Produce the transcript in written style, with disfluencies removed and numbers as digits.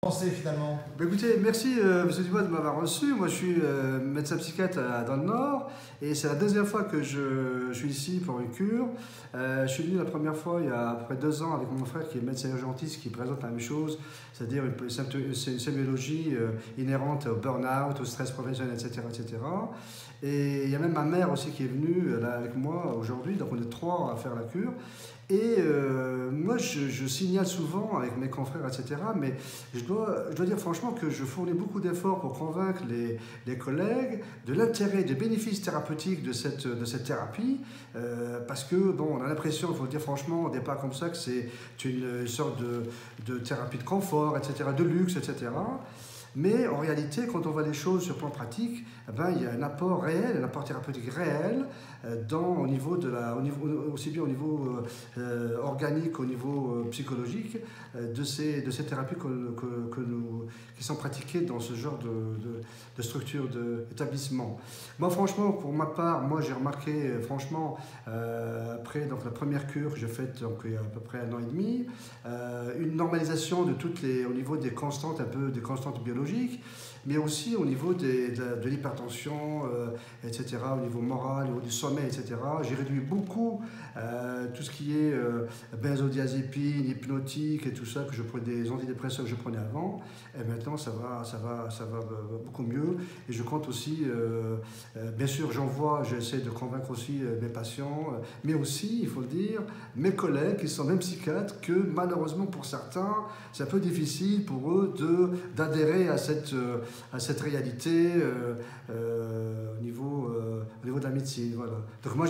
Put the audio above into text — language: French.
Pensez finalement? Écoutez, merci Monsieur Dubois de m'avoir reçu. Moi je suis médecin psychiatre dans le Nord et c'est la deuxième fois que je suis ici pour une cure. Je suis venu la première fois il y a à peu près 2 ans avec mon frère qui est médecin urgentiste qui présente la même chose, c'est-à-dire une sémiologie inhérente au burn-out, au stress professionnel, etc., etc. Et il y a même ma mère aussi qui est venue là avec moi aujourd'hui, donc on est trois à faire la cure. Et moi, je signale souvent avec mes confrères, etc. Mais je dois dire franchement que je fournis beaucoup d'efforts pour convaincre les collègues de l'intérêt, des bénéfices thérapeutiques de cette thérapie. Parce que, bon, on a l'impression, il faut le dire franchement, au départ comme ça, que c'est une sorte de thérapie de confort, etc., de luxe, etc. Mais en réalité, quand on voit les choses sur le plan pratique, eh ben, il y a un apport réel, un apport thérapeutique réel, au niveau aussi bien au niveau organique, au niveau psychologique, de ces thérapies qui sont pratiquées dans ce genre de structure d'établissement. Moi, franchement, pour ma part, moi j'ai remarqué, franchement, après donc, la première cure que j'ai faite donc, il y a à peu près 1 an et demi, une normalisation au niveau des constantes, un peu des constantes biologiques, mais aussi au niveau de l'hypertension, etc., au niveau moral, au niveau du sommeil, etc. J'ai réduit beaucoup tout ce qui est benzodiazépine, hypnotique et tout ça, que je prenais, des antidépresseurs que je prenais avant, et maintenant ça va beaucoup mieux. Et je compte aussi, bien sûr, j'essaie de convaincre aussi mes patients, mais aussi, il faut le dire, mes collègues qui sont même psychiatres, que malheureusement pour certains, c'est un peu difficile pour eux d'adhérer à cette réalité au niveau de la médecine. Voilà. Donc moi,